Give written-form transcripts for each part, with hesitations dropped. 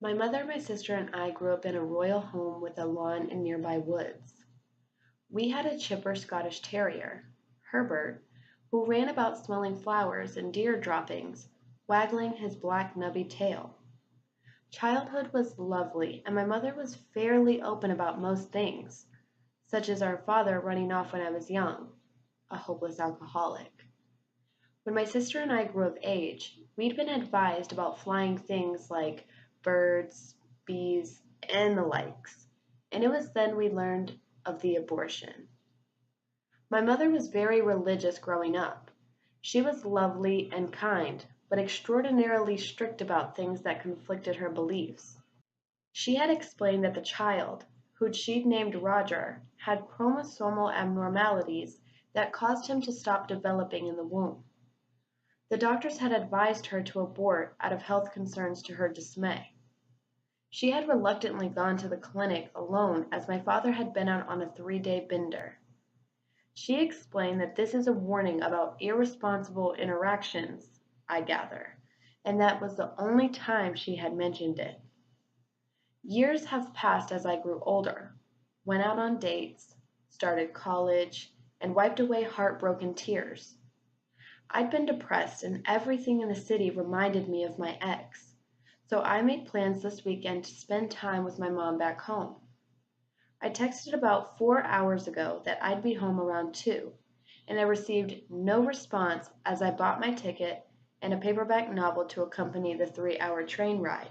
My mother, my sister, and I grew up in a royal home with a lawn and nearby woods. We had a chipper Scottish terrier, Herbert, who ran about smelling flowers and deer droppings, waggling his black nubby tail. Childhood was lovely, and my mother was fairly open about most things, such as our father running off when I was young, a hopeless alcoholic. When my sister and I grew of age, we'd been advised about flying things like birds, bees, and the likes, and it was then we learned of the abortion. My mother was very religious growing up. She was lovely and kind, but extraordinarily strict about things that conflicted her beliefs. She had explained that the child, who she'd named Roger, had chromosomal abnormalities that caused him to stop developing in the womb. The doctors had advised her to abort out of health concerns to her dismay. She had reluctantly gone to the clinic alone as my father had been out on a 3-day bender. She explained that this is a warning about irresponsible interactions, I gather, and that was the only time she had mentioned it. Years have passed as I grew older, went out on dates, started college, and wiped away heartbroken tears. I'd been depressed, and everything in the city reminded me of my ex, so I made plans this weekend to spend time with my mom back home. I texted about 4 hours ago that I'd be home around 2, and I received no response as I bought my ticket and a paperback novel to accompany the 3-hour train ride.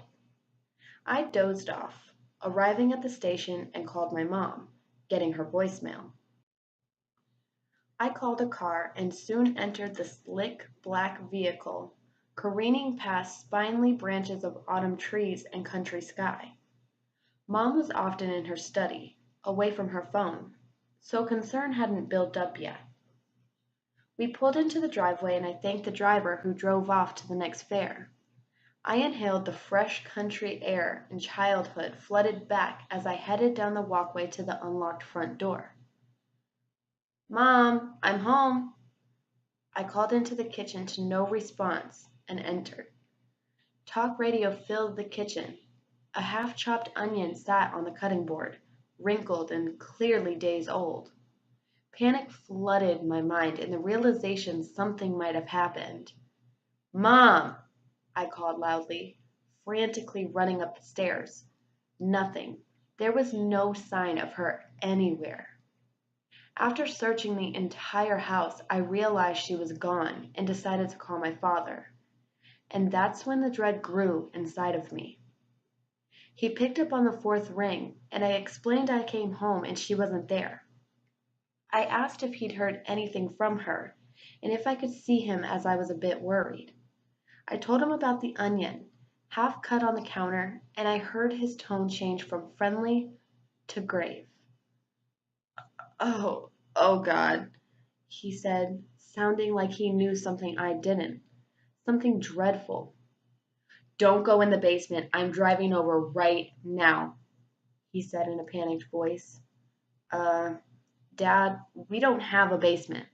I dozed off, arriving at the station and called my mom, getting her voicemail. I called a car and soon entered the slick black vehicle, careening past spindly branches of autumn trees and country sky. Mom was often in her study, away from her phone, so concern hadn't built up yet. We pulled into the driveway and I thanked the driver who drove off to the next fair. I inhaled the fresh country air and childhood flooded back as I headed down the walkway to the unlocked front door. Mom, I'm home. I called into the kitchen to no response and entered. Talk radio filled the kitchen. A half-chopped onion sat on the cutting board, wrinkled and clearly days old. Panic flooded my mind in the realization something might have happened. Mom! I called loudly, frantically running up the stairs. Nothing. There was no sign of her anywhere. After searching the entire house, I realized she was gone and decided to call my father. And that's when the dread grew inside of me. He picked up on the fourth ring, and I explained I came home and she wasn't there. I asked if he'd heard anything from her, and if I could see him as I was a bit worried. I told him about the onion, half cut on the counter, and I heard his tone change from friendly to grave. Oh God, he said, sounding like he knew something I didn't, something dreadful. Don't go in the basement. I'm driving over right now, he said in a panicked voice. Uh, Dad, we don't have a basement,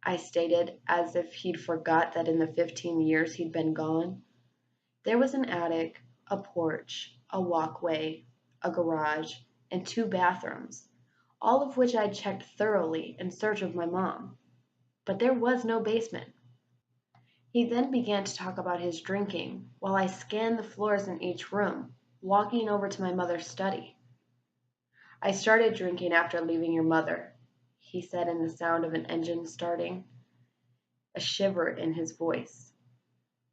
I stated, as if he'd forgot that in the 15 years he'd been gone. There was an attic, a porch, a walkway, a garage, and 2 bathrooms, all of which I'd checked thoroughly in search of my mom. But there was no basement. He then began to talk about his drinking, while I scanned the floors in each room, walking over to my mother's study. I started drinking after leaving your mother, he said in the sound of an engine starting, a shiver in his voice.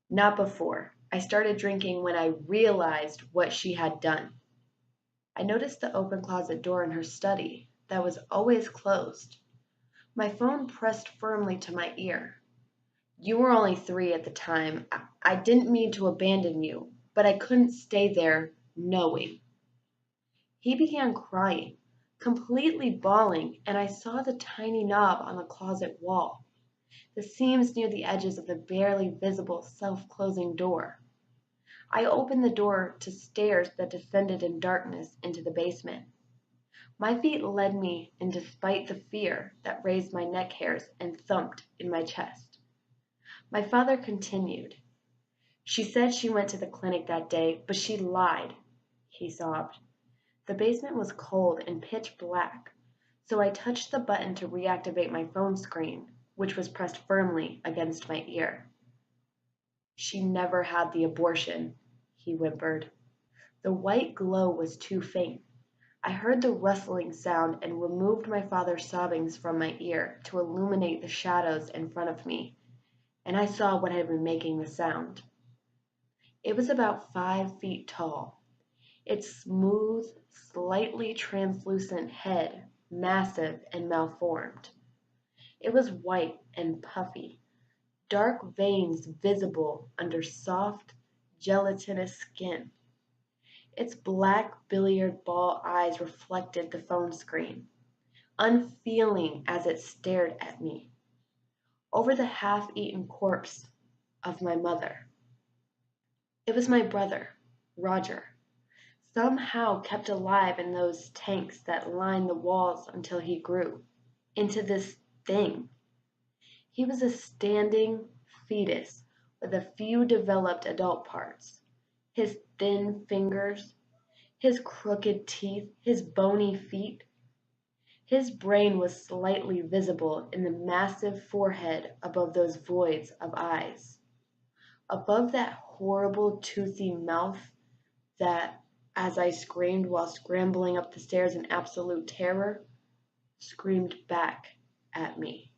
Not before. I started drinking when I realized what she had done. I noticed the open closet door in her study that was always closed. My phone pressed firmly to my ear. You were only 3 at the time. I didn't mean to abandon you, but I couldn't stay there knowing. He began crying, completely bawling, and I saw the tiny knob on the closet wall, the seams near the edges of the barely visible self-closing door. I opened the door to stairs that descended in darkness into the basement. My feet led me in despite the fear that raised my neck hairs and thumped in my chest. My father continued. She said she went to the clinic that day, but she lied, he sobbed. The basement was cold and pitch black, so I touched the button to reactivate my phone screen, which was pressed firmly against my ear. She never had the abortion, he whimpered. The white glow was too faint. I heard the rustling sound and removed my father's sobbings from my ear to illuminate the shadows in front of me, and I saw what had been making the sound. It was about 5 feet tall, its smooth, slightly translucent head massive and malformed. It was white and puffy, dark veins visible under soft, gelatinous skin. Its black billiard ball eyes reflected the phone screen, unfeeling as it stared at me, over the half-eaten corpse of my mother. It was my brother, Roger, somehow kept alive in those tanks that lined the walls until he grew into this thing. He was a standing fetus with a few developed adult parts. His thin fingers, his crooked teeth, his bony feet. His brain was slightly visible in the massive forehead above those voids of eyes. Above that horrible toothy mouth that, as I screamed while scrambling up the stairs in absolute terror, screamed back at me.